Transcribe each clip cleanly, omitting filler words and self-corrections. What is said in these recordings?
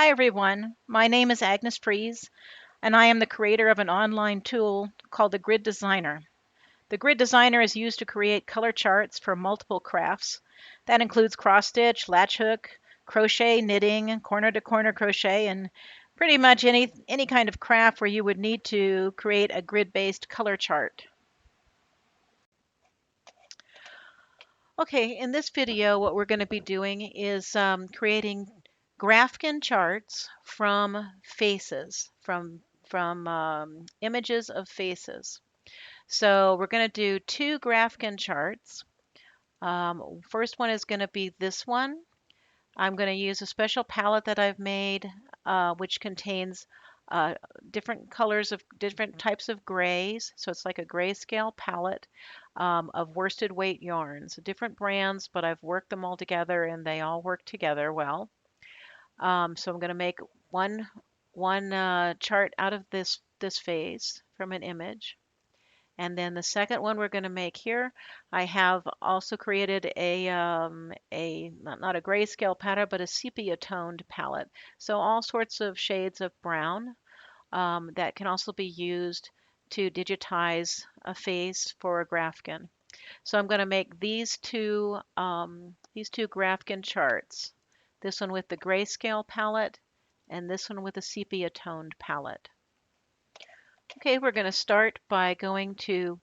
Hi everyone, my name is Agnes Fries, and I am the creator of an online tool called the Grid Designer. The Grid Designer is used to create color charts for multiple crafts. That includes cross stitch, latch hook, crochet, knitting, corner to corner crochet, and pretty much any kind of craft where you would need to create a grid-based color chart. Okay, in this video, what we're going to be doing is creating Graphghan charts from faces, from images of faces. So we're going to do two Graphghan charts. First one is going to be this one. I'm going to use a special palette that I've made, which contains uh, different colors of different types of grays. So it's like a grayscale palette of worsted weight yarns, different brands, but I've worked them all together and they all work together well. So I'm going to make one chart out of this phase from an image. And then the second one we're going to make here, I have also created a not a grayscale pattern, but a sepia toned palette. So all sorts of shades of brown that can also be used to digitize a face for a Graphghan. So I'm going to make these two Graphghan charts. This one with the grayscale palette and this one with a sepia toned palette. Okay, we're going to start by going to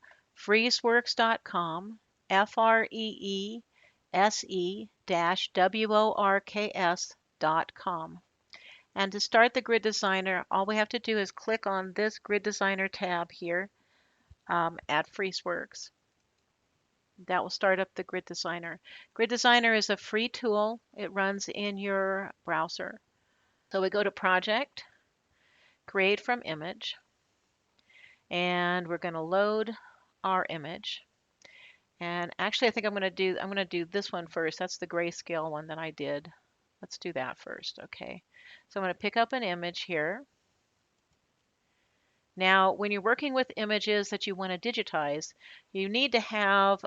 freezeworks.com, FREESE-WORKS.com. And to start the Grid Designer, all we have to do is click on this Grid Designer tab here at FreezeWorks. That will start up the Grid Designer. Grid Designer is a free tool. It runs in your browser. So we go to Project, Create from Image, and we're going to load our image. And actually, I think I'm going to do this one first. That's the grayscale one that I did. Let's do that first. Okay. So I'm going to pick up an image here. Now, when you're working with images that you want to digitize, you need to have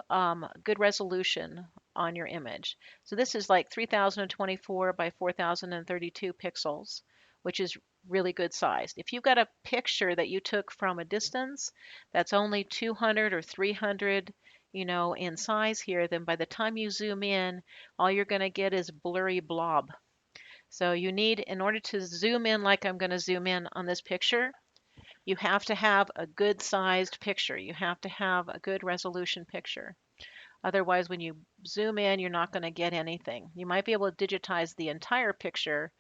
good resolution on your image. So this is like 3024 by 4032 pixels, which is really good sized. If you've got a picture that you took from a distance that's only 200 or 300, in size here, then by the time you zoom in, all you're going to get is blurry blob. So you need, in order to zoom in like I'm going to zoom in on this picture, you have to have a good sized picture. You have to have a good resolution picture. Otherwise, when you zoom in, you're not going to get anything. You might be able to digitize the entire picture,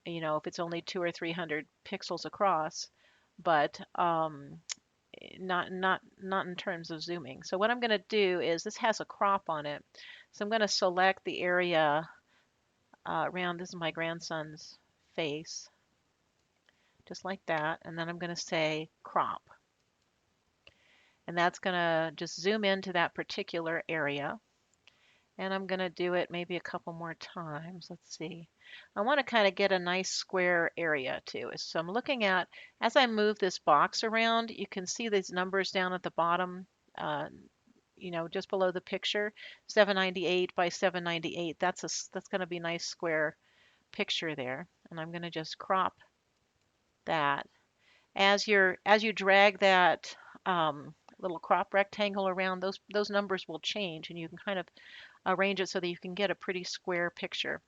if it's only 200 or 300 pixels across, but not in terms of zooming. So what I'm going to do is this has a crop on it. So I'm going to select the area around, this is my grandson's face, just like that. And then I'm going to say crop. And that's going to just zoom into that particular area. And I'm going to do it maybe a couple more times. Let's see. I want to kind of get a nice square area too. So I'm looking at, as I move this box around, you can see these numbers down at the bottom, just below the picture, 798 by 798. That's going to be a nice square picture there. And I'm going to just crop that. As you drag that little crop rectangle around, those numbers will change, and you can kind of arrange it so that you can get a pretty square picture.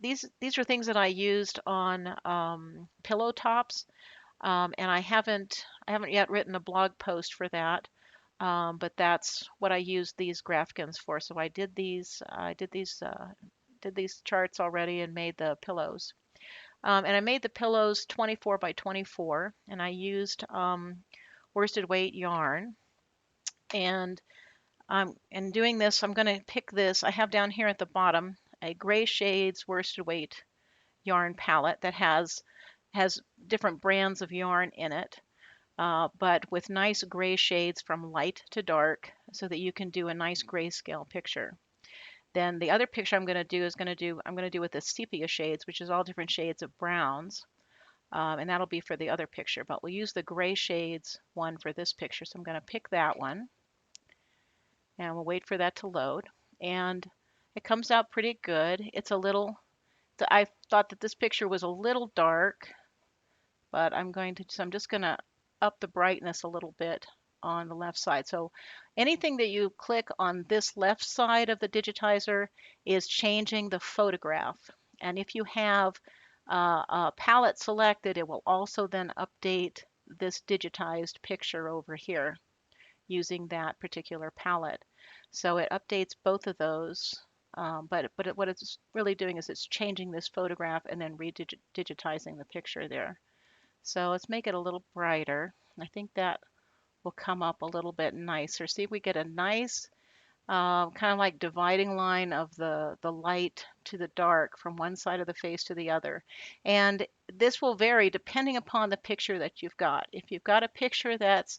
These are things that I used on pillow tops, and I haven't yet written a blog post for that. But that's what I used these Graphghans for. So I did these charts already and made the pillows. And I made the pillows 24 by 24, and I used worsted weight yarn. And in doing this, I'm going to pick this. I have down here at the bottom a gray shades worsted weight yarn palette that has different brands of yarn in it, but with nice gray shades from light to dark, so that you can do a nice grayscale picture. Then the other picture I'm going to do I'm going to do with the sepia shades, which is all different shades of browns. And that'll be for the other picture, but we'll use the gray shades one for this picture. So I'm going to pick that one and we'll wait for that to load. And it comes out pretty good. It's a little I thought that this picture was a little dark, but so I'm just going to up the brightness a little bit on the left side. So anything that you click on this left side of the digitizer is changing the photograph. And if you have a palette selected, it will also then update this digitized picture over here using that particular palette. So it updates both of those. What it's really doing is it's changing this photograph and then redigitizing the picture there. So let's make it a little brighter. I think that will come up a little bit nicer. See if we get a nice kind of like dividing line of the light to the dark from one side of the face to the other. And this will vary depending upon the picture that you've got. If you've got a picture that's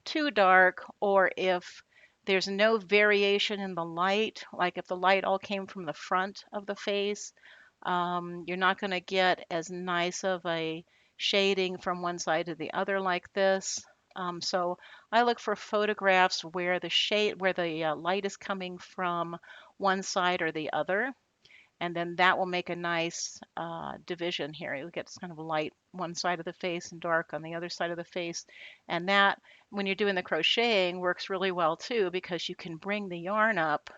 too dark, or if there's no variation in the light, like if the light all came from the front of the face, you're not going to get as nice of a shading from one side to the other like this. So I look for photographs where the light is coming from one side or the other, and then that will make a nice division here. You get kind of light one side of the face and dark on the other side of the face, and that, when you're doing the crocheting, works really well too, because you can bring the yarn up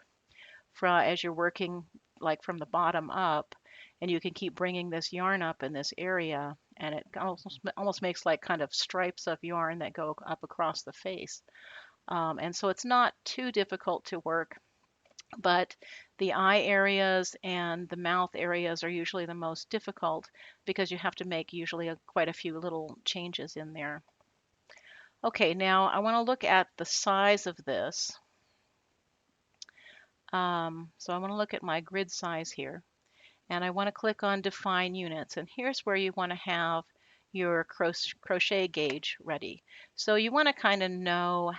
as you're working, like from the bottom up, and you can keep bringing this yarn up in this area, and it almost makes like kind of stripes of yarn that go up across the face. And so it's not too difficult to work, but the eye areas and the mouth areas are usually the most difficult because you have to make usually quite a few little changes in there. Okay, now I want to look at the size of this. So I want to look at my grid size here, and I want to click on define units, and here's where you want to have your crochet gauge ready. So you want to kind of know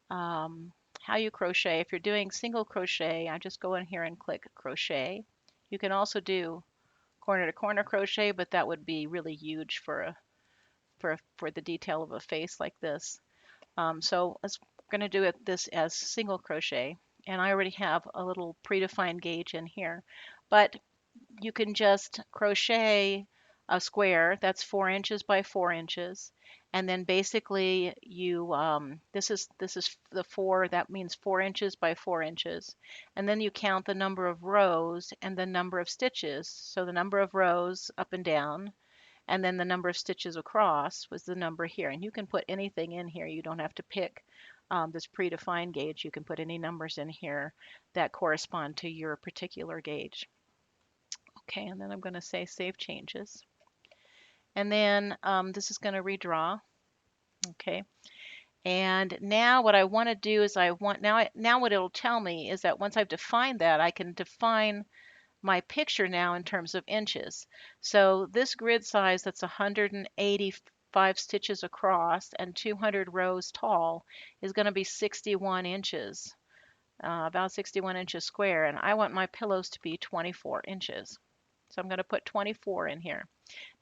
um, how you crochet. If you're doing single crochet, I just go in here and click crochet. You can also do corner to corner crochet, but that would be really huge for the detail of a face like this. So let's going to do this as single crochet, and I already have a little predefined gauge in here, but you can just crochet a square that's 4 inches by 4 inches, and then basically this is the four, that means 4 inches by 4 inches, and then you count the number of rows and the number of stitches. So the number of rows up and down, and then the number of stitches across was the number here. And you can put anything in here. You don't have to pick this predefined gauge. You can put any numbers in here that correspond to your particular gauge. Okay, and then I'm going to say save changes. And then this is going to redraw. Okay, and now what I want to do is now what it'll tell me is that once I've defined that, I can define my picture now in terms of inches. So this grid size that's 185 stitches across and 200 rows tall is going to be 61 inches, about 61 inches square, and I want my pillows to be 24 inches. So I'm going to put 24 in here.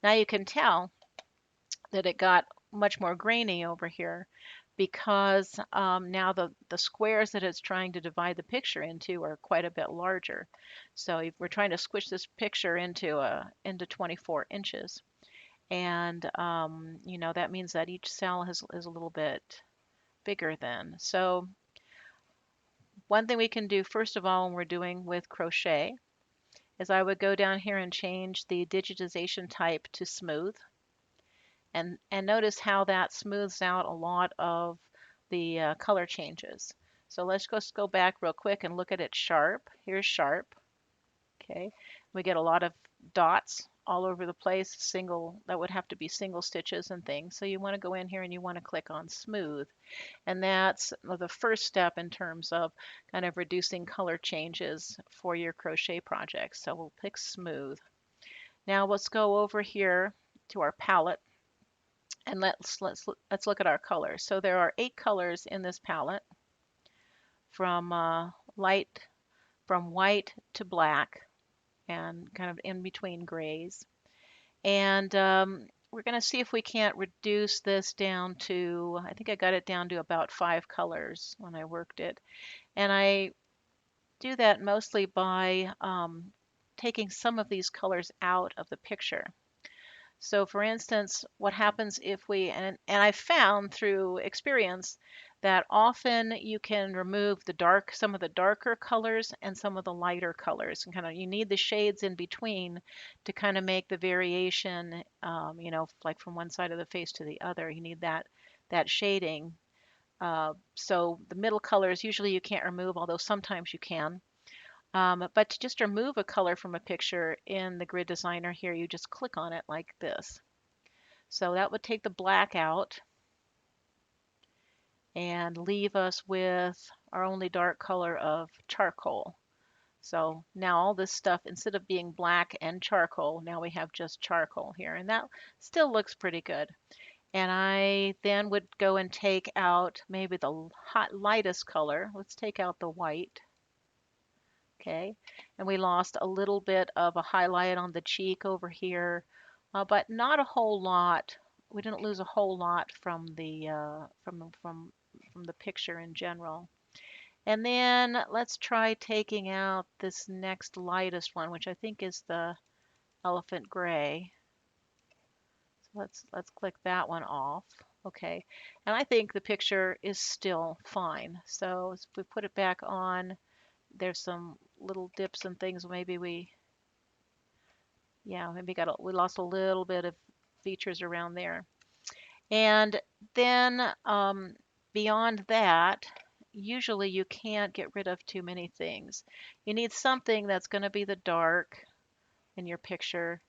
Now you can tell that it got much more grainy over here because now the squares that it's trying to divide the picture into are quite a bit larger. So if we're trying to squish this picture into 24 inches. And that means that each cell is a little bit bigger then. So one thing we can do first of all when we're doing with crochet is I would go down here and change the digitization type to smooth. And notice how that smooths out a lot of the color changes. So let's just go back real quick and look at it sharp. Here's sharp. Okay, we get a lot of dots all over the place. That would have to be single stitches and things. So you want to go in here and you want to click on smooth. And that's the first step in terms of kind of reducing color changes for your crochet project. So we'll pick smooth. Now let's go over here to our palette and let's look at our colors. So there are 8 colors in this palette, from from white to black, and kind of in between grays. And we're going to see if we can't reduce this down to, I think I got it down to about 5 colors when I worked it. And I do that mostly by taking some of these colors out of the picture. So for instance, what happens if we, and I found through experience that often you can remove some of the darker colors and some of the lighter colors, and kind of you need the shades in between to kind of make the variation, like from one side of the face to the other. You need that shading. So the middle colors usually you can't remove, although sometimes you can. But to just remove a color from a picture in the grid designer here, you just click on it like this. So that would take the black out and leave us with our only dark color of charcoal. So now all this stuff, instead of being black and charcoal, now we have just charcoal here. And that still looks pretty good. And I then would go and take out maybe the lightest color. Let's take out the white. Okay, and we lost a little bit of a highlight on the cheek over here, but not a whole lot. We didn't lose a whole lot from the picture in general. And then let's try taking out this next lightest one, which I think is the elephant gray. So let's click that one off. Okay, and I think the picture is still fine. So if we put it back on, there's some little dips and things. Maybe we lost a little bit of features around there. And then beyond that, usually you can't get rid of too many things. You need something that's going to be the dark in your picture.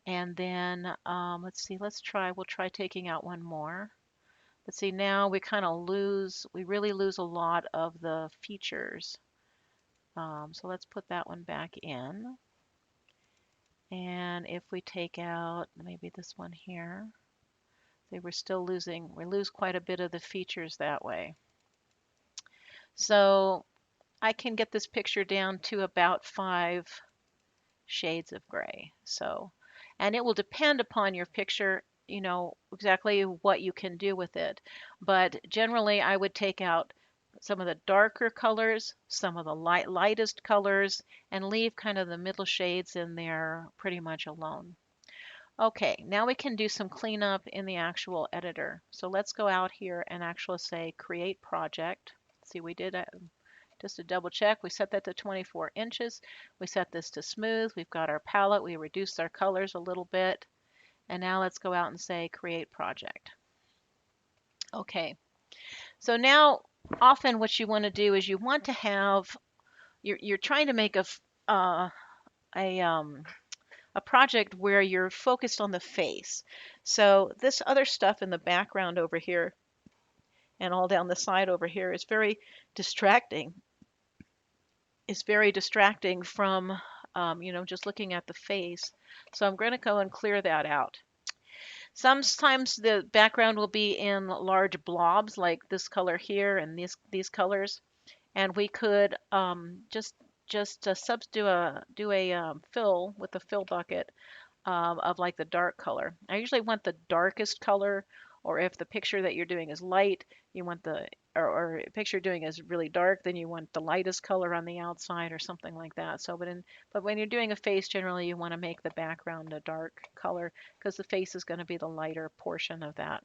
And then let's see, we'll try taking out one more. But see, now we really lose a lot of the features. So let's put that one back in. And if we take out maybe this one here, we lose quite a bit of the features that way. So I can get this picture down to about 5 shades of gray. So, and it will depend upon your picture, exactly what you can do with it. But generally, I would take out some of the darker colors, some of the lightest colors, and leave kind of the middle shades in there pretty much alone. Okay, now we can do some cleanup in the actual editor. So let's go out here and actually say create project. See, we did just to double check, we set that to 24 inches. We set this to smooth. We've got our palette. We reduced our colors a little bit. And now let's go out and say create project. Okay, so now often what you want to do is you want to have, you're trying to make a project where you're focused on the face. So this other stuff in the background over here and all down the side over here is very distracting. It's very distracting from, just looking at the face. So I'm going to go and clear that out. Sometimes the background will be in large blobs like this color here and these colors, and we could do a fill with the fill bucket of like the dark color. I usually want the darkest color, or if the picture that you're doing is light, you want or picture you're doing is really dark, then you want the lightest color on the outside or something like that. So, but when you're doing a face, generally you want to make the background a dark color because the face is going to be the lighter portion of that.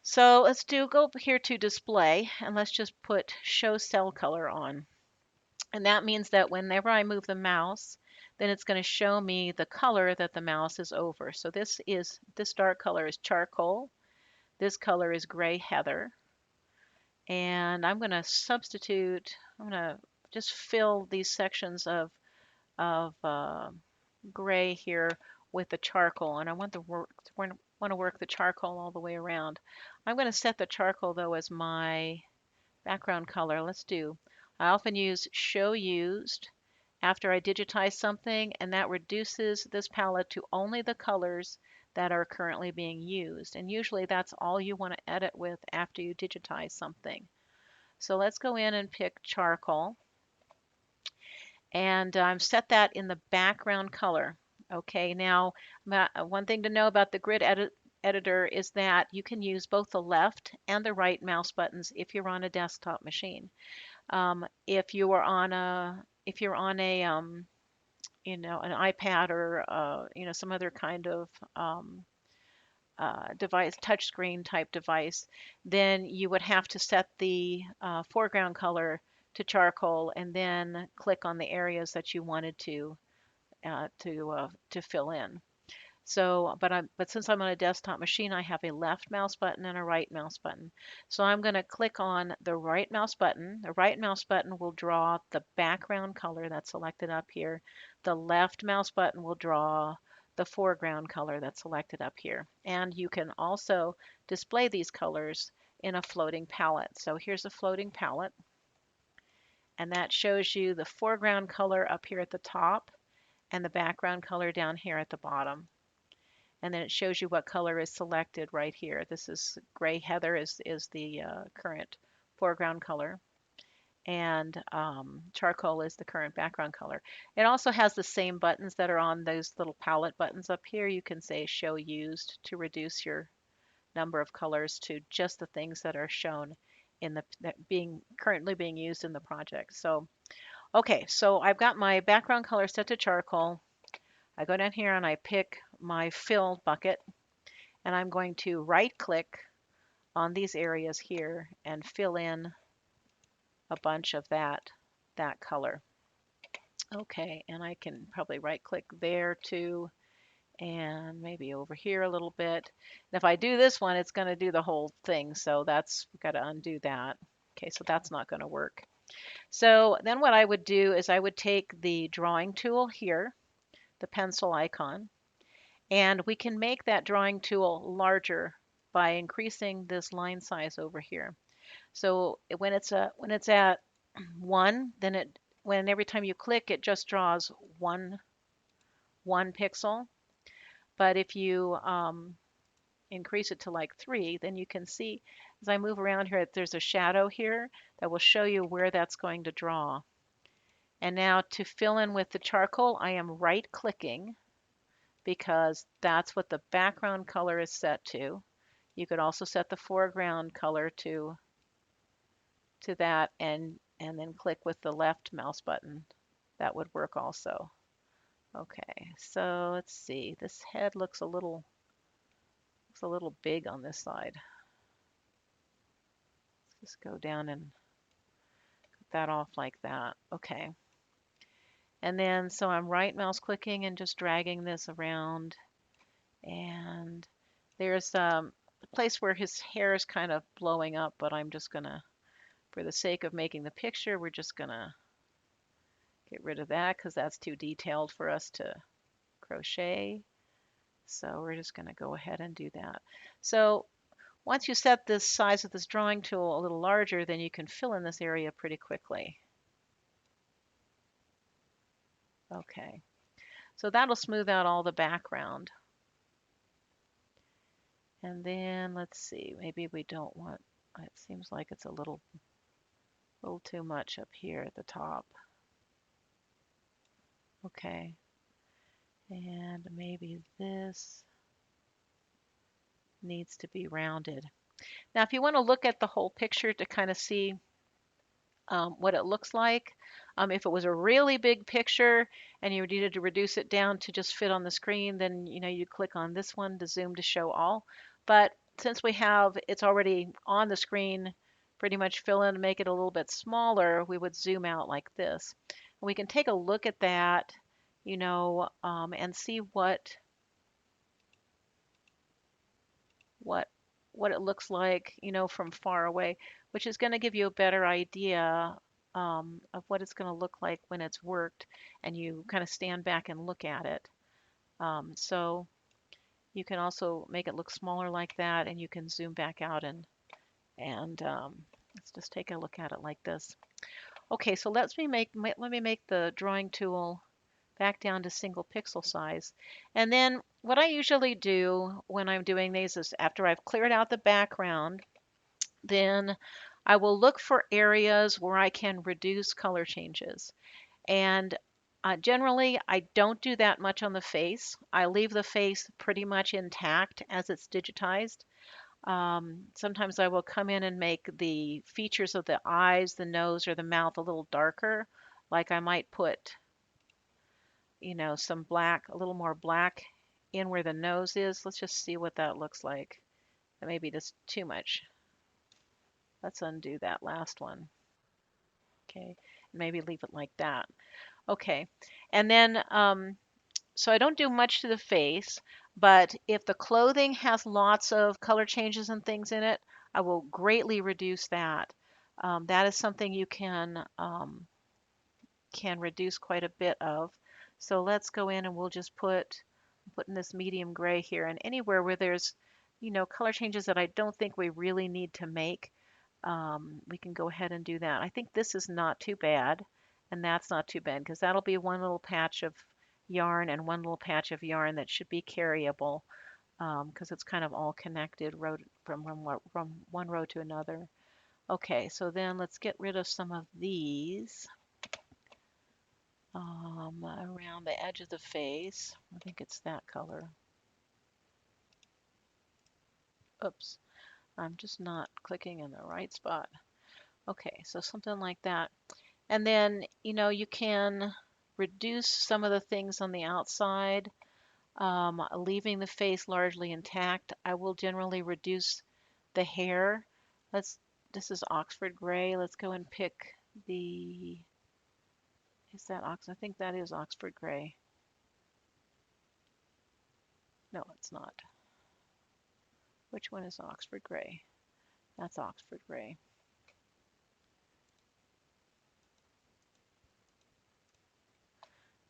So go here to display and let's just put show cell color on. And that means that whenever I move the mouse, then it's going to show me the color that the mouse is over. So this dark color is charcoal. This color is gray heather. And I'm going to just fill these sections of gray here with the charcoal. And I want to work the charcoal all the way around. I'm going to set the charcoal though as my background color. I often use show used after I digitize something, and that reduces this palette to only the colors that are currently being used. And usually that's all you want to edit with after you digitize something. So let's go in and pick charcoal and set that in the background color. Okay, now one thing to know about the grid editor is that you can use both the left and the right mouse buttons if you're on a desktop machine. If you're on a an iPad or some other kind of device, touchscreen type device, then you would have to set the foreground color to charcoal and then click on the areas that you wanted to fill in. So, but since I'm on a desktop machine, I have a left mouse button and a right mouse button. So I'm going to click on the right mouse button. The right mouse button will draw the background color that's selected up here. The left mouse button will draw the foreground color that's selected up here. And you can also display these colors in a floating palette. So here's a floating palette, and that shows you the foreground color up here at the top and the background color down here at the bottom. And then it shows you what color is selected right here. This is gray heather is the current foreground color, and charcoal is the current background color. It also has the same buttons that are on those little palette buttons up here. You can say show used to reduce your number of colors to just the things that are shown in the that being currently being used in the project. So okay, so I've got my background color set to charcoal. I go down here and I pick my fill bucket, and I'm going to right click on these areas here and fill in a bunch of that color. Okay, and I can probably right click there too, and maybe over here a little bit. And if I do this one, it's going to do the whole thing, so that's got to undo that. Okay, so that's not going to work. So then what I would do is I would take the drawing tool here, the pencil icon, and we can make that drawing tool larger by increasing this line size over here. So when it's at 1, then when every time you click, it just draws one pixel. But if you increase it to like 3, then you can see as I move around here, there's a shadow here that will show you where that's going to draw. And now to fill in with the charcoal, I am right clicking because that's what the background color is set to. You could also set the foreground color to that and then click with the left mouse button. That would work also. Okay, so let's see. This head looks a little big on this side. Let's just go down and cut that off like that. Okay. And then so I'm right mouse clicking and just dragging this around, and there's a place where his hair is kind of blowing up, but I'm just gonna, for the sake of making the picture, we're just gonna get rid of that because that's too detailed for us to crochet. So we're just going to go ahead and do that. So once you set this size of this drawing tool a little larger, then you can fill in this area pretty quickly. Okay, so that'll smooth out all the background. And then let's see, maybe we don't want, it seems like it's a little too much up here at the top. Okay, and maybe this needs to be rounded. Now, if you want to look at the whole picture to kind of see what it looks like, if it was a really big picture and you needed to reduce it down to just fit on the screen, then you click on this one to zoom to show all. But since it's already on the screen, pretty much fill in and make it a little bit smaller, we would zoom out like this. And we can take a look at that, and see what what it looks like, from far away, which is going to give you a better idea of what it's going to look like when it's worked and you kind of stand back and look at it. So you can also make it look smaller like that, and you can zoom back out and let's just take a look at it like this. Okay, so let me make the drawing tool back down to single pixel size. And then what I usually do when I'm doing these is after I've cleared out the background, then I will look for areas where I can reduce color changes. And generally, I don't do that much on the face. I leave the face pretty much intact as it's digitized. Sometimes I will come in and make the features of the eyes, the nose, or the mouth a little darker. Like I might put some black, a little more black in where the nose is. Let's just see what that looks like. That may be just too much. Let's undo that last one. Okay, maybe leave it like that. Okay, and then so I don't do much to the face, but if the clothing has lots of color changes and things in it, I will greatly reduce that. That is something you can reduce quite a bit of. So let's go in and we'll just put in this medium gray here, and anywhere where there's color changes that I don't think we really need to make, we can go ahead and do that. I think this is not too bad, and that's not too bad because that'll be one little patch of yarn and one little patch of yarn that should be carryable, because it's kind of all connected from one row to another. Okay, so then let's get rid of some of these around the edge of the face. I think it's that color. Oops, I'm just not clicking in the right spot. Okay, so something like that. And then, you can reduce some of the things on the outside, leaving the face largely intact. I will generally reduce the hair. This is Oxford gray. Let's go and pick is that Oxford? I think that is Oxford gray. No, it's not. Which one is Oxford gray? That's Oxford gray.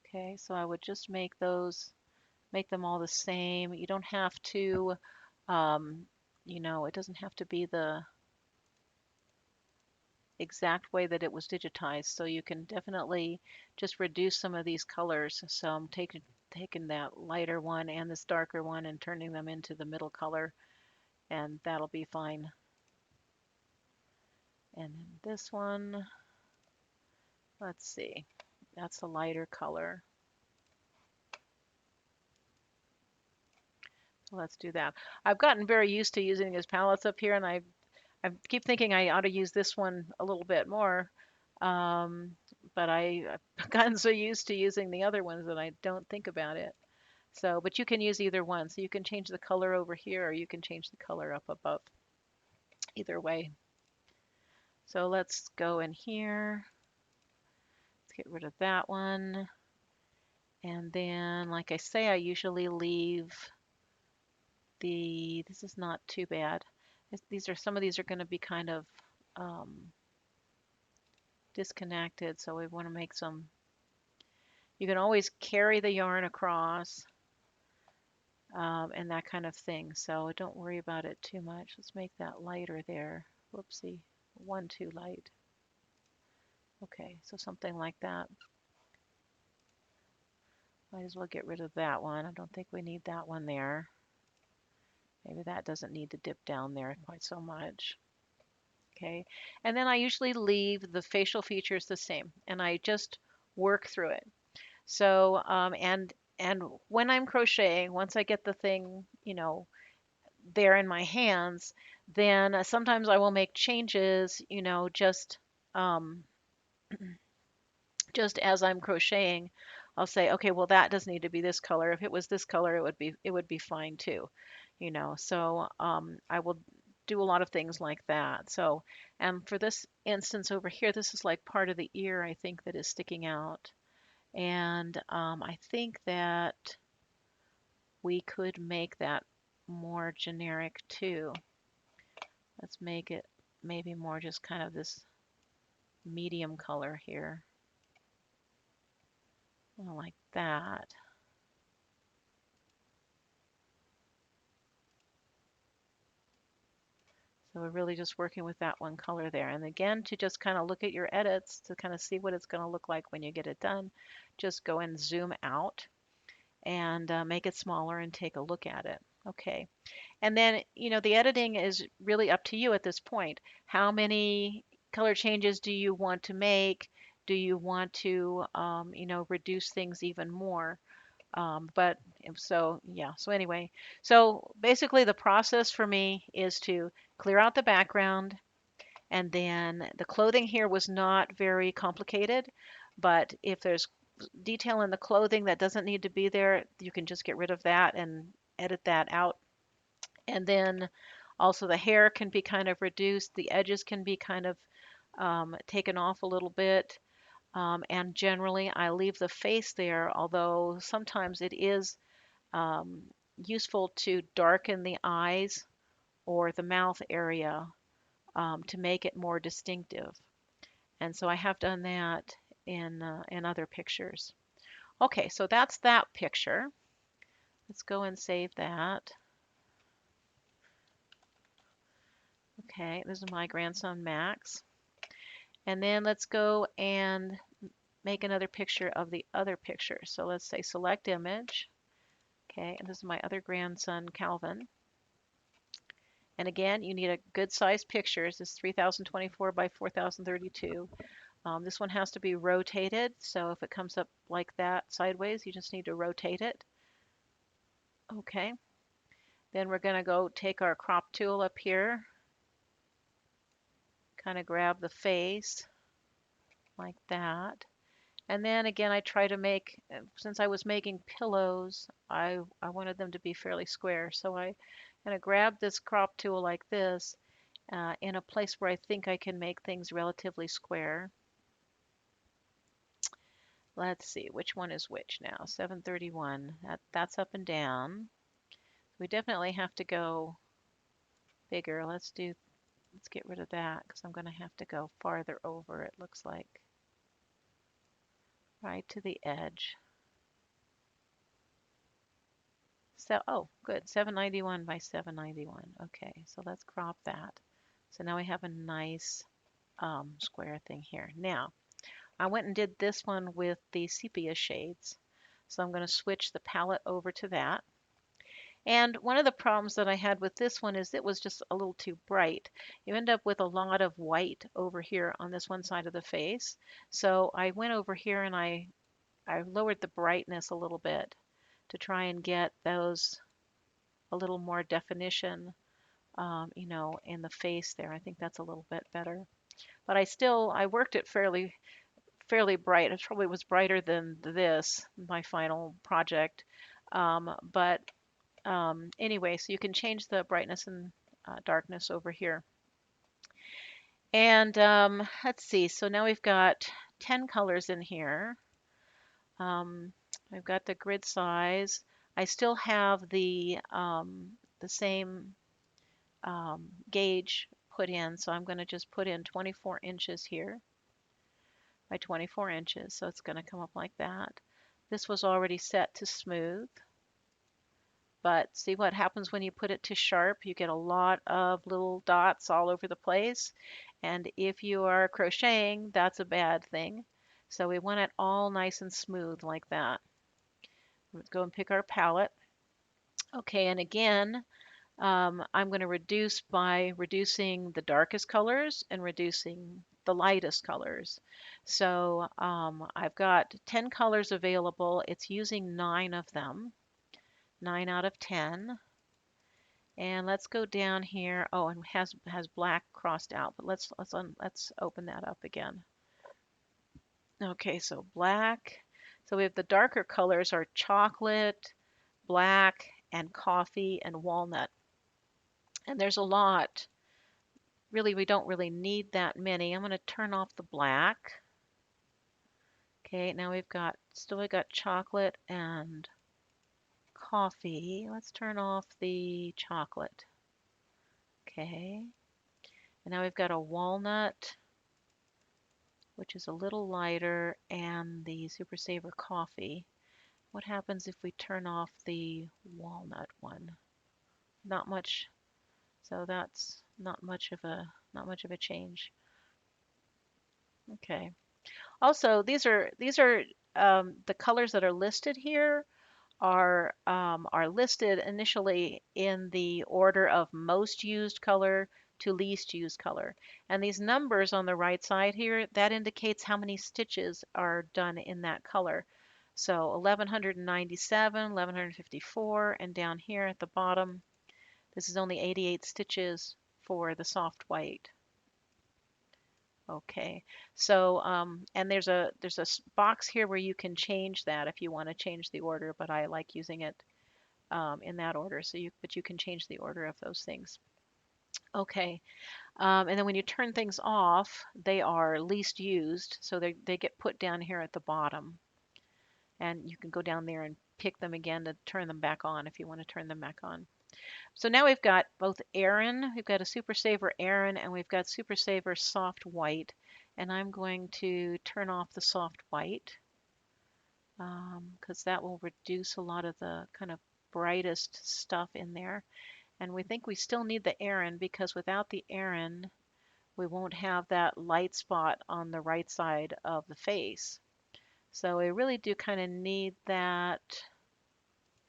Okay, so I would just make them all the same. You don't have to, um, it doesn't have to be the exact way that it was digitized. So you can definitely just reduce some of these colors. So I'm taking that lighter one and this darker one and turning them into the middle color, and that'll be fine. And then this one, let's see, that's a lighter color. So let's do that. I've gotten very used to using these palettes up here, and I keep thinking I ought to use this one a little bit more. Um, but I've gotten so used to using the other ones that I don't think about it. So, but you can use either one. So you can change the color over here, or you can change the color up above. Either way. So let's go in here. Let's get rid of that one. And then, like I say, I usually leave this is not too bad. Some of these are going to be kind of disconnected, so we want to make some. You can always carry the yarn across, and that kind of thing. So don't worry about it too much. Let's make that lighter there. Whoopsie, one too light. Okay, so something like that. Might as well get rid of that one. I don't think we need that one there. Maybe that doesn't need to dip down there quite so much. Okay, and then I usually leave the facial features the same, and I just work through it. So, and when I'm crocheting, once I get the thing, there in my hands, then sometimes I will make changes, um, just as I'm crocheting. I'll say, okay, well that doesn't need to be this color. If it was this color, it would be fine too, So I will do a lot of things like that. So, and for this instance over here, this is like part of the ear, I think, that is sticking out. And I think that we could make that more generic too. Let's make it maybe more just kind of this medium color here. Like that. So we're really just working with that one color there. And again, to just kind of look at your edits to kind of see what it's going to look like when you get it done, just go and zoom out and make it smaller and take a look at it. Okay. And then, the editing is really up to you at this point. How many color changes do you want to make? Do you want to, reduce things even more? But so, yeah. So anyway, so basically the process for me is to clear out the background, and then the clothing here was not very complicated, but if there's detail in the clothing that doesn't need to be there, you can just get rid of that and edit that out. And then also the hair can be kind of reduced, the edges can be kind of taken off a little bit. And generally, I leave the face there, although sometimes it is um, useful to darken the eyes or the mouth area to make it more distinctive. And so I have done that in other pictures. Okay, so that's that picture. Let's go and save that. Okay, this is my grandson Max. And then let's go and make another picture of the other picture. So let's say select image. Okay, and this is my other grandson Calvin. And again, you need a good size picture. This is 3024 by 4032. This one has to be rotated. So if it comes up like that sideways, you just need to rotate it. Okay. Then we're going to go take our crop tool up here, kind of grab the face like that. And then again, I try to make, since I was making pillows, I wanted them to be fairly square. So I kind of grab this crop tool like this in a place where I think I can make things relatively square. Let's see, which one is which now? 731, that's up and down. We definitely have to go bigger. Let's get rid of that because I'm going to have to go farther over, it looks like. Right to the edge. So, oh, good, 791 by 791. Okay, so let's crop that. So now we have a nice square thing here. Now, I went and did this one with the sepia shades. So I'm going to switch the palette over to that. And one of the problems that I had with this one is it was just a little too bright. You end up with a lot of white over here on this one side of the face. So I went over here and I lowered the brightness a little bit to try and get those a little more definition, in the face there. I think that's a little bit better. But I worked it fairly bright. It probably was brighter than this, my final project. But anyway, so you can change the brightness and darkness over here. And let's see, so now we've got 10 colors in here. I've got the grid size. I still have the same gauge put in, so I'm going to just put in 24 inches here by 24 inches. So it's going to come up like that. This was already set to smooth. But see what happens when you put it to sharp? You get a lot of little dots all over the place. And if you are crocheting, that's a bad thing. So we want it all nice and smooth like that. Let's go and pick our palette. Okay, and again, I'm going to reduce by reducing the darkest colors and reducing the lightest colors. So I've got 10 colors available. It's using 9 of them, 9 out of 10. And let's go down here. Oh, and has black crossed out, but let's open that up again. Okay, so black. So we have the darker colors are chocolate, black, and coffee and walnut. And there's a lot. Really, we don't really need that many. I'm going to turn off the black. Okay, now we've got chocolate and coffee. Let's turn off the chocolate. Okay. And now we've got a walnut, which is a little lighter, and the Super Saver coffee. What happens if we turn off the walnut one? Not much. So that's not much of a change. Okay. Also, these are the colors that are listed here are listed initially in the order of most used color to least used color. And these numbers on the right side here, that indicates how many stitches are done in that color. So 1197, 1154, and down here at the bottom, this is only 88 stitches for the soft white. Okay, so and there's a box here where you can change that if you want to change the order, but I like using it in that order. But you can change the order of those things. Okay, and then when you turn things off, they are least used, so they get put down here at the bottom, and you can go down there and pick them again to turn them back on if you want to turn them back on. So now we've got both Aaron, we've got a Super Saver Aaron, and we've got Super Saver Soft White. And I'm going to turn off the soft white because that will reduce a lot of the kind of brightest stuff in there. And we think we still need the Aaron because without the Aaron, we won't have that light spot on the right side of the face. So we really do kind of need that.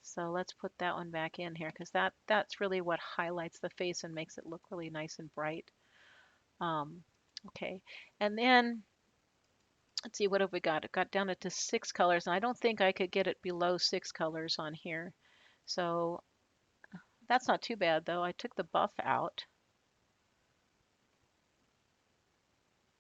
So let's put that one back in here because that's really what highlights the face and makes it look really nice and bright. Um, okay, and then let's see, what have we got? It got down to 6 colors, and I don't think I could get it below 6 colors on here. So that's not too bad though. I took the buff out.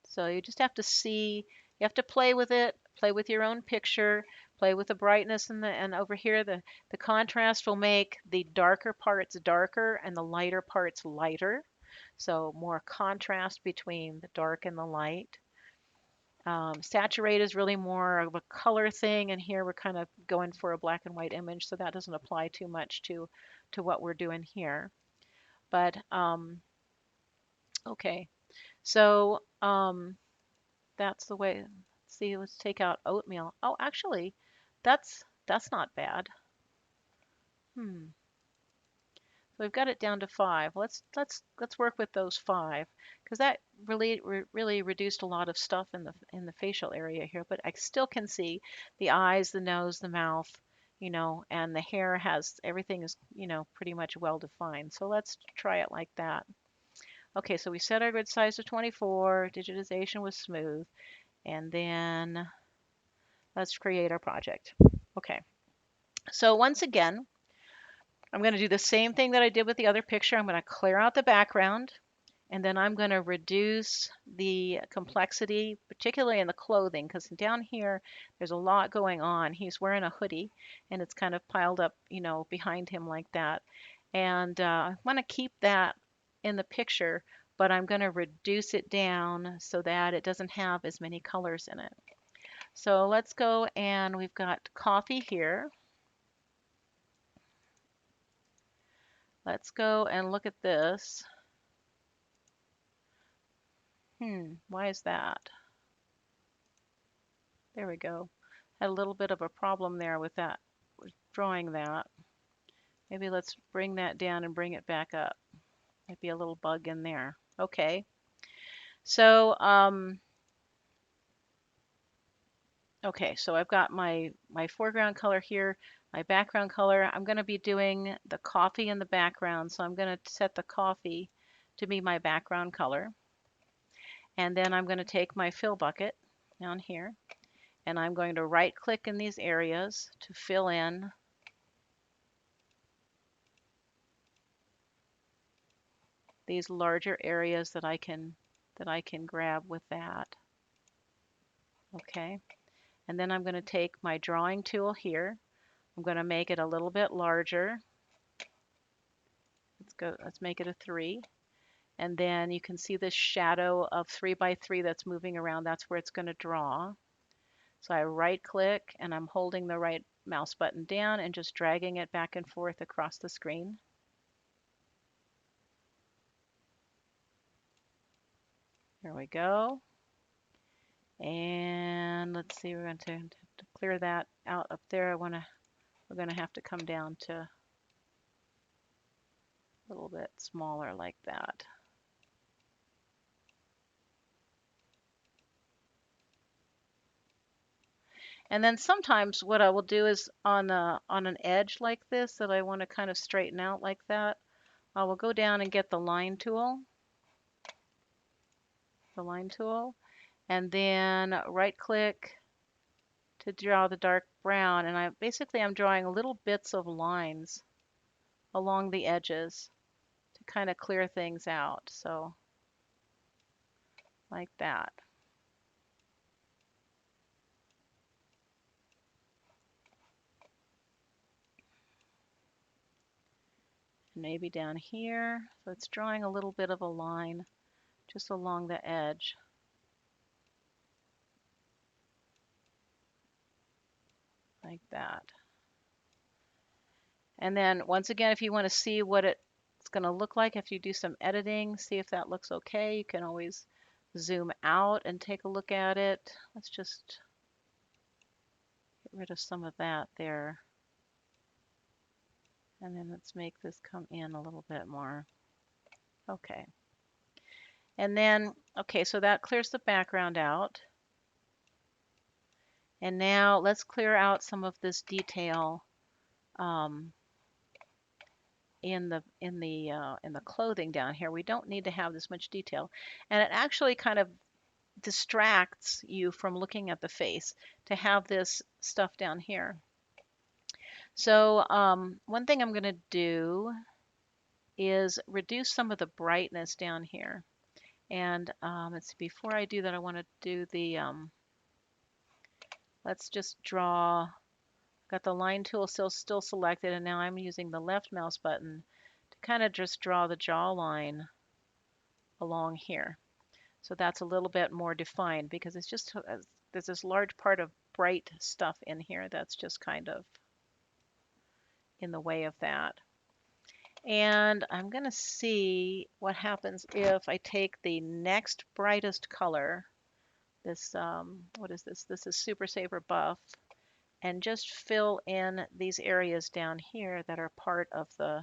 So you just have to see, you have to play with it, play with your own picture, play with the brightness and over here the contrast will make the darker parts darker and the lighter parts lighter. So more contrast between the dark and the light. Saturate is really more of a color thing, and here we're kind of going for a black and white image, so that doesn't apply too much to what we're doing here. But okay, so that's the way. See, let's take out oatmeal. Oh, actually, that's not bad. Hmm. So we've got it down to 5. Let's work with those 5 because that really reduced a lot of stuff in the facial area here. But I still can see the eyes, the nose, the mouth, and the hair has everything is pretty much well defined. So let's try it like that. Okay, so we set our grid size to 24. Digitization was smooth, and then let's create our project. Okay, so once again, I'm going to do the same thing that I did with the other picture. I'm going to clear out the background, and then I'm going to reduce the complexity, particularly in the clothing, because down here there's a lot going on. He's wearing a hoodie, and it's kind of piled up, behind him like that. And I want to keep that in the picture, but I'm going to reduce it down so that it doesn't have as many colors in it. So let's go, and we've got coffee here. Let's go and look at this. Why is that? There we go. Had a little bit of a problem there with that, with drawing that. Maybe let's bring that down and bring it back up. Might be a little bug in there. Okay. So, okay, so I've got my foreground color here, my background color. I'm going to be doing the coffee in the background, so I'm going to set the coffee to be my background color. And then I'm going to take my fill bucket down here, and I'm going to right click in these areas to fill in these larger areas that I can grab with that. Okay, and then I'm going to take my drawing tool here. I'm going to make it a little bit larger. Let's make it a 3. And then you can see this shadow of 3 by 3 that's moving around. That's where it's going to draw. So I right click and I'm holding the right mouse button down and just dragging it back and forth across the screen. There we go. And let's see, we're going to clear that out up there. We're going to have to come down to a little bit smaller like that. And then sometimes what I will do is on an edge like this that I want to kind of straighten out like that, I will go down and get the line tool, and then right click to draw the dark brown. And I'm drawing little bits of lines along the edges to kind of clear things out. So like that. Maybe down here. So it's drawing a little bit of a line just along the edge. Like that. And then once again, if you want to see what it's going to look like if you do some editing, see if that looks okay, you can always zoom out and take a look at it. Let's just get rid of some of that there. And then let's make this come in a little bit more. Okay. And then, okay, so that clears the background out. And now let's clear out some of this detail in the clothing down here. We don't need to have this much detail, and it actually kind of distracts you from looking at the face to have this stuff down here. So one thing I'm going to do is reduce some of the brightness down here. And let's see, before I do that, I want to do the, let's just draw, got the line tool still selected, and now I'm using the left mouse button to kind of just draw the jawline along here. So that's a little bit more defined because it's just, there's this large part of bright stuff in here that's just kind of in the way of that. And I'm going to see what happens if I take the next brightest color, this, what is this? This is Super Saver Buff, and just fill in these areas down here that are part of the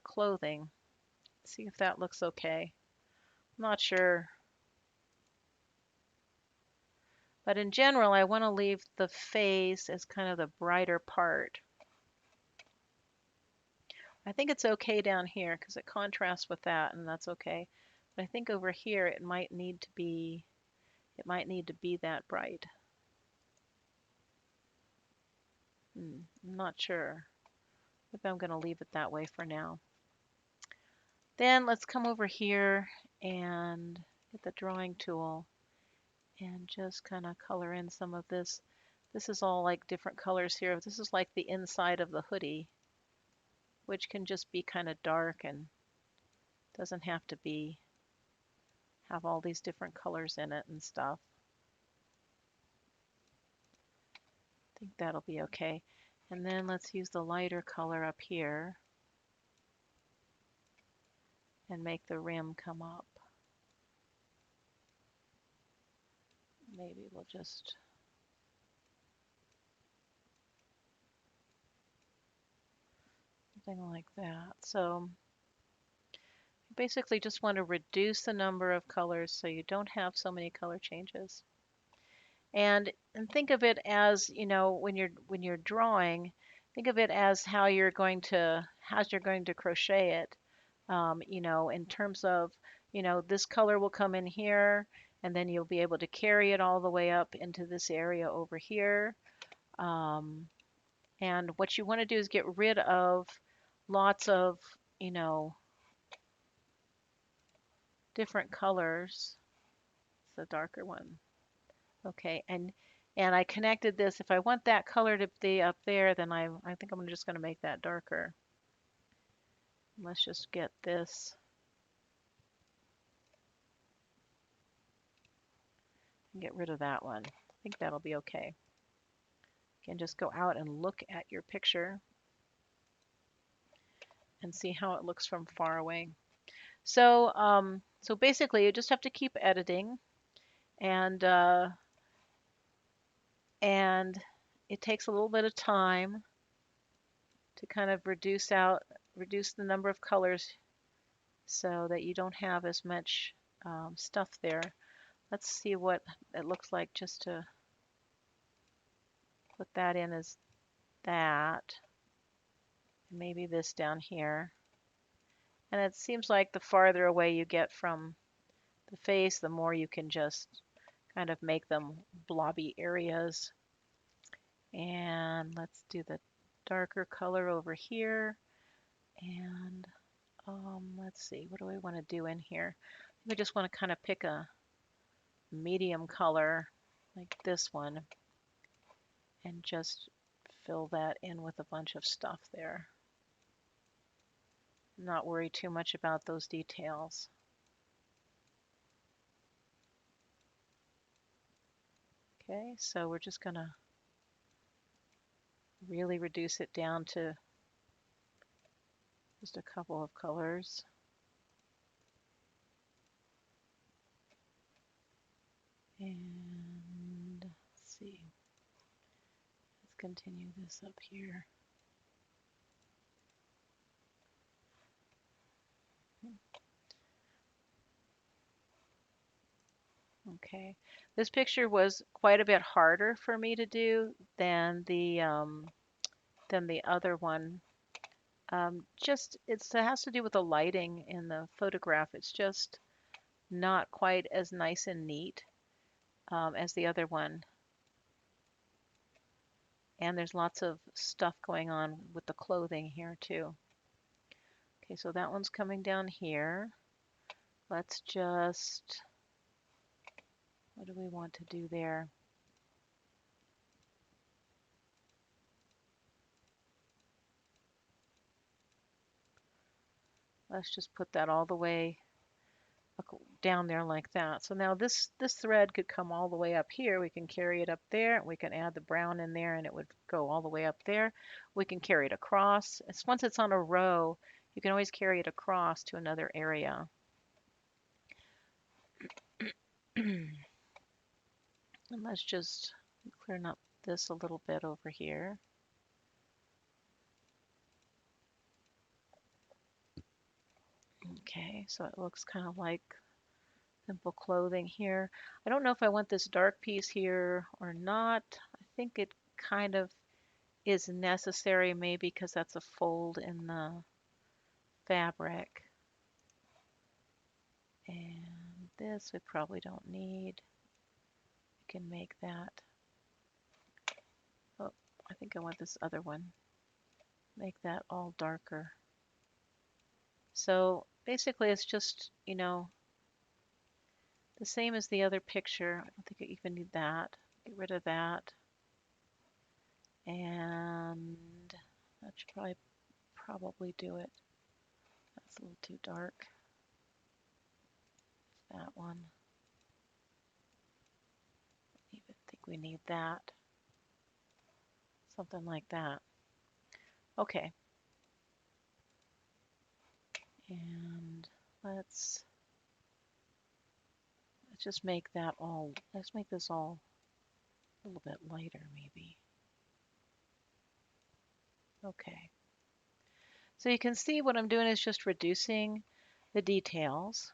clothing. See if that looks okay. I'm not sure. But in general, I want to leave the face as kind of the brighter part. I think it's okay down here because it contrasts with that, and that's okay. But I think over here it might need to be that bright. I'm not sure. Maybe I'm going to leave it that way for now. Then let's come over here and get the drawing tool and just kind of color in some of this. This is all like different colors here. This is like the inside of the hoodie, which can just be kind of dark and doesn't have to have all these different colors in it and stuff. I think that'll be okay. And then let's use the lighter color up here and make the rim come up. Maybe we'll just something like that. So basically just want to reduce the number of colors so you don't have so many color changes. And think of it as, you know, when you're drawing, think of it as how you're going to crochet it. You know, in terms of, you know, this color will come in here, and then you'll be able to carry it all the way up into this area over here. And what you want to do is get rid of lots of, you know, different colors. It's the darker one. Okay, and I connected this. If I want that color to be up there, then I think I'm just going to make that darker. Let's just get this. And get rid of that one. I think that'll be okay. Again, just go out and look at your picture and see how it looks from far away. So, so basically, you just have to keep editing, and it takes a little bit of time to kind of reduce the number of colors so that you don't have as much stuff there. Let's see what it looks like just to put that in as that. Maybe this down here. And it seems like the farther away you get from the face, the more you can just kind of make them blobby areas. And let's do the darker color over here. And let's see, what do I want to do in here? I We just want to kind of pick a medium color like this one and just fill that in with a bunch of stuff there. Not worry too much about those details. Okay, so we're just going to really reduce it down to just a couple of colors. And let's see, let's continue this up here. Okay, this picture was quite a bit harder for me to do than the other one. Just it has to do with the lighting in the photograph. It's just not quite as nice and neat as the other one. And there's lots of stuff going on with the clothing here too. Okay, so that one's coming down here. Let's just, what do we want to do there? Let's just put that all the way down there like that. So now this thread could come all the way up here. We can carry it up there. We can add the brown in there and it would go all the way up there. We can carry it across. Once it's on a row, you can always carry it across to another area. And let's just clear up this a little bit over here. Okay, so it looks kind of like simple clothing here. I don't know if I want this dark piece here or not. I think it kind of is necessary maybe because that's a fold in the fabric. And this we probably don't need. We can make that. Oh, I think I want this other one. Make that all darker. So basically it's just, you know, the same as the other picture. I don't think I even need that. Get rid of that. And that should probably do it. That's a little too dark. That one. I don't even think we need that. Something like that. Okay. And let's just make that all, let's make this all a little bit lighter maybe. Okay. So you can see what I'm doing is just reducing the details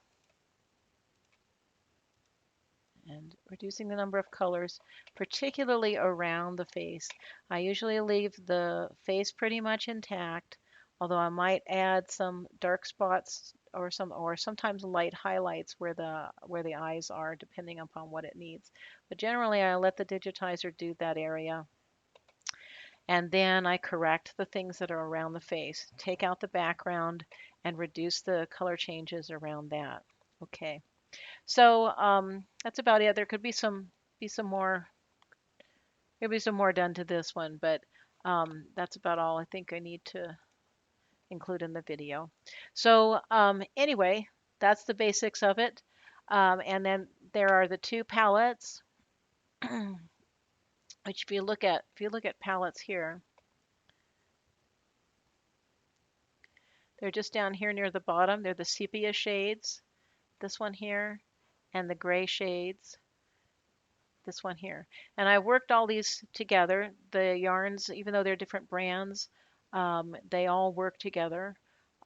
and reducing the number of colors, particularly around the face. I usually leave the face pretty much intact, although I might add some dark spots or sometimes light highlights where the eyes are, depending upon what it needs. But generally, I let the digitizer do that area. And then I correct the things that are around the face, take out the background, and reduce the color changes around that. Okay. So that's about it. There could be some more, maybe some more done to this one, but that's about all I think I need to include in the video. So anyway, that's the basics of it. And then there are the two palettes, which if you look at palettes here, they're just down here near the bottom. They're the sepia shades, this one here, and the gray shades, this one here. And I worked all these together. The yarns, even though they're different brands, they all work together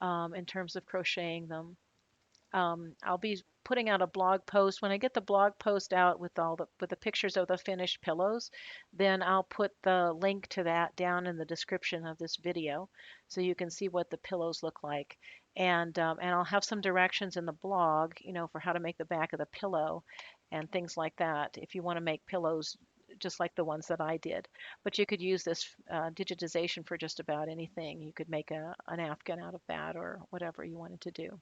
in terms of crocheting them. I'll be putting out a blog post. When I get the blog post out with the pictures of the finished pillows, then I'll put the link to that down in the description of this video, so you can see what the pillows look like. And I'll have some directions in the blog, you know, for how to make the back of the pillow and things like that. If you want to make pillows just like the ones that I did, but you could use this digitization for just about anything. You could make a napkin out of that or whatever you wanted to do.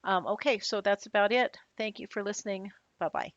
Okay, so that's about it. Thank you for listening. Bye-bye.